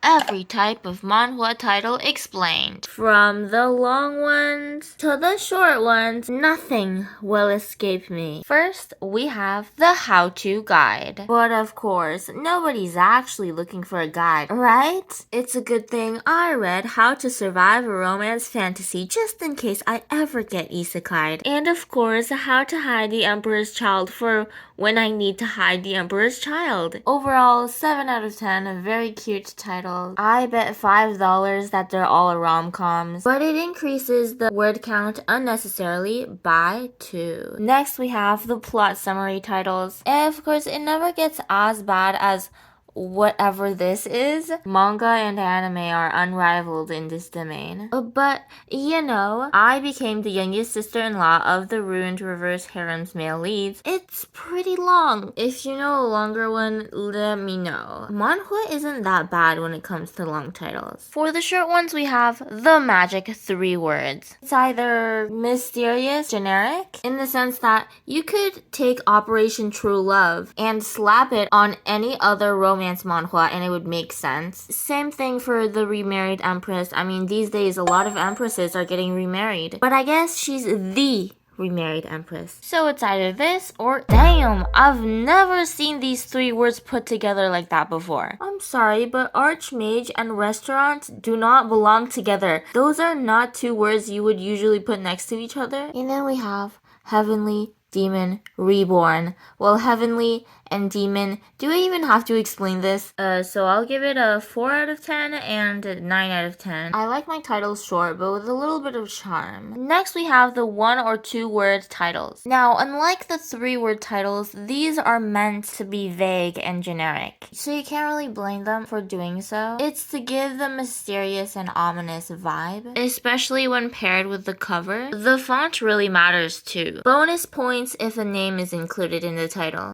Every type of manhwa title explained. From the long ones to the short ones, nothing will escape me. First, we have the how-to guide. But of course, nobody's actually looking for a guide, right? It's a good thing I read How to Survive a Romance Fantasy just in case I ever get isekai'd. And of course, How to Hide the Emperor's Child for when I need to hide the Emperor's Child. Overall, 7 out of 10, a very cute title. I bet $5 that they're all rom-coms, but it increases the word count unnecessarily by 2. Next, we have the plot summary titles. And of course, it never gets as bad as whatever this is. Manga and anime are unrivaled in this domain. But, you know, I became the youngest sister-in-law of the ruined reverse harem's male leads. It's pretty long. If you know a longer one, let me know. Manhwa isn't that bad when it comes to long titles. For the short ones, we have the magic 3 words. It's either mysterious, generic, in the sense that you could take Operation True Love and slap it on any other romance manhwa and it would make sense. Same thing for the remarried empress. I mean, these days a lot of empresses are getting remarried, but I guess she's the remarried empress. So it's either this or damn, I've never seen these 3 words put together like that before. I'm sorry, but archmage and restaurant do not belong together. Those are not 2 words you would usually put next to each other. And then we have heavenly, demon, reborn. Well, heavenly and demon, do I even have to explain this? So I'll give it a 4 out of 10 and a 9 out of 10. I like my titles short, but with a little bit of charm. Next, we have the 1 or 2 word titles. Now, unlike the 3 word titles, these are meant to be vague and generic, so you can't really blame them for doing so. It's to give the mysterious and ominous vibe, especially when paired with the cover. The font really matters too. Bonus points if a name is included in the title.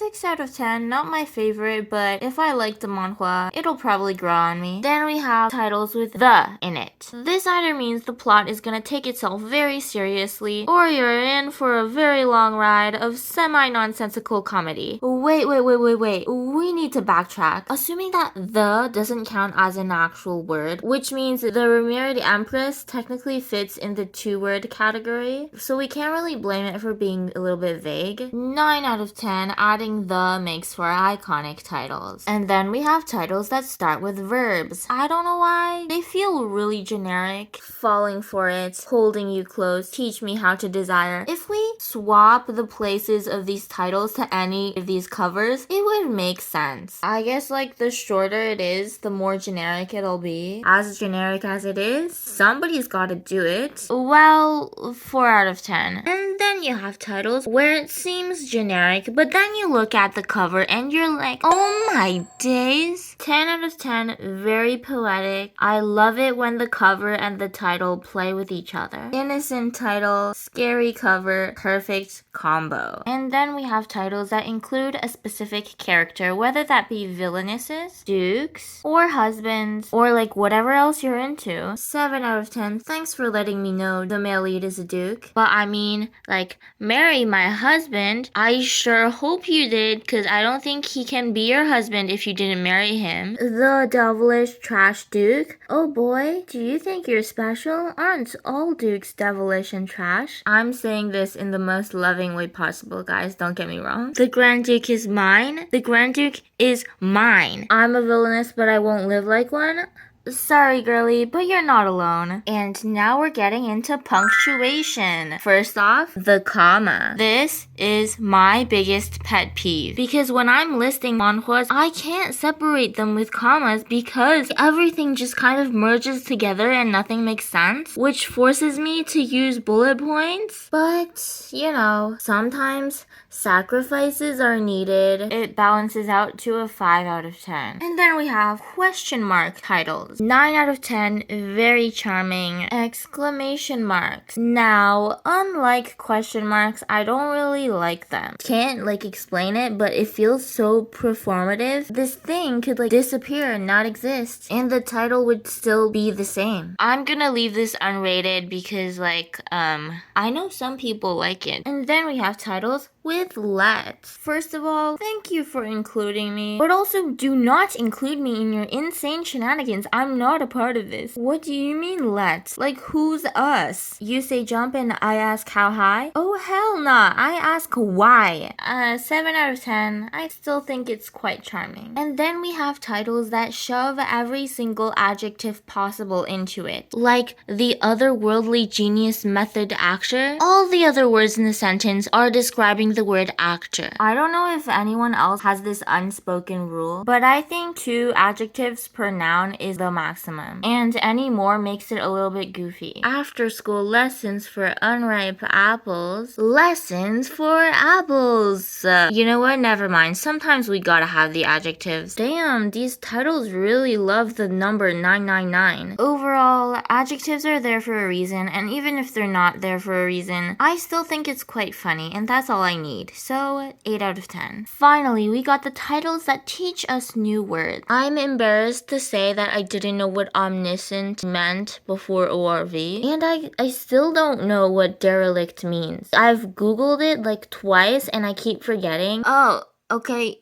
6 out of 10, not my favorite, but if I like the manhwa, it'll probably grow on me. Then we have titles with the in it. This either means the plot is gonna take itself very seriously, or you're in for a very long ride of semi-nonsensical comedy. Wait, we need to backtrack. Assuming that the doesn't count as an actual word, which means the remarried empress technically fits in the 2 word category, so we can't really blame it for being a little bit vague. 9 out of 10, adding the makes for iconic titles. And then we have titles that start with verbs. I don't know why. They feel really generic. Falling for it, holding you close, teach me how to desire. If we swap the places of these titles to any of these covers, it would make sense. I guess like the shorter it is, the more generic it'll be. As generic as it is, somebody's gotta do it. Well, 4 out of 10. And then you have titles where it seems generic, but then you look at the cover and you're like, oh my days. 10 out of 10, very poetic. I love it when the cover and the title play with each other. Innocent title, scary cover, perfect combo. And then we have titles that include a specific character, whether that be villainesses, dukes, or husbands, or like whatever else you're into. 7 out of 10, thanks for letting me know the male lead is a duke. But I mean, like, marry my husband. I sure hope you did, because I don't think he can be your husband if you didn't marry him. The devilish trash duke. Oh boy, do you think you're special? Aren't all dukes devilish and trash? I'm saying this in the most loving way possible, guys, don't get me wrong. The Grand Duke is mine. The Grand Duke is mine. I'm a villainess, but I won't live like one. Sorry, girly, but you're not alone. And now we're getting into punctuation. First off, the comma. This is my biggest pet peeve, because when I'm listing manhwas, I can't separate them with commas because everything just kind of merges together and nothing makes sense, which forces me to use bullet points. But, you know, sometimes sacrifices are needed. It balances out to a 5 out of 10. And then we have question mark titles. 9 out of 10, very charming. Exclamation marks. Now, unlike question marks, I don't really like them. Can't like explain it, but it feels so performative. This thing could like disappear and not exist, and the title would still be the same. I'm gonna leave this unrated because like, I know some people like it. And then we have titles with let's. First of all, thank you for including me, but also do not include me in your insane shenanigans. I'm not a part of this. What do you mean let's? Like, who's us? You say jump and I ask how high? Oh hell nah, I ask why. 7 out of 10. I still think it's quite charming. And then we have titles that shove every single adjective possible into it. Like the otherworldly genius method actor. All the other words in the sentence are describing the word actor. I don't know if anyone else has this unspoken rule, but I think 2 adjectives per noun is the maximum. And any more makes it a little bit goofy. After school lessons for unripe apples. Lessons for apples. You know what? Never mind. Sometimes we gotta have the adjectives. Damn, these titles really love the number 999. Overall, adjectives are there for a reason, and even if they're not there for a reason, I still think it's quite funny, and that's all I need. So, 8 out of 10. Finally, we got the titles that teach us new words. I'm embarrassed to say that I didn't know what omniscient meant before ORV, and I still don't know what derelict means. I've googled it like twice and I keep forgetting. Oh, okay.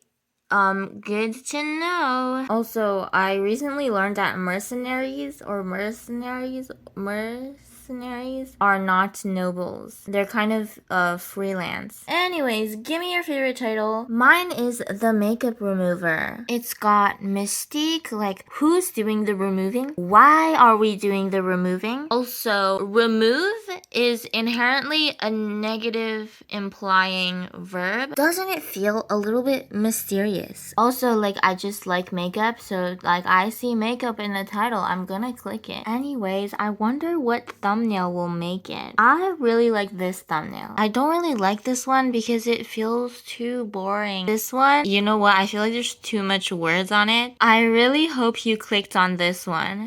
Good to know. Also, I recently learned that mercenaries are not nobles. They're kind of freelance. Anyways, give me your favorite title. Mine is The Makeup Remover. It's got mystique, like who's doing the removing? Why are we doing the removing? Also, remove is inherently a negative implying verb. Doesn't it feel a little bit mysterious? Also, like, I just like makeup, so like I see makeup in the title, I'm gonna click it. Anyways, I wonder what thumbnail will make it. I really like this thumbnail. I don't really like this one because it feels too boring. This one, you know what? I feel like there's too much words on it. I really hope you clicked on this one.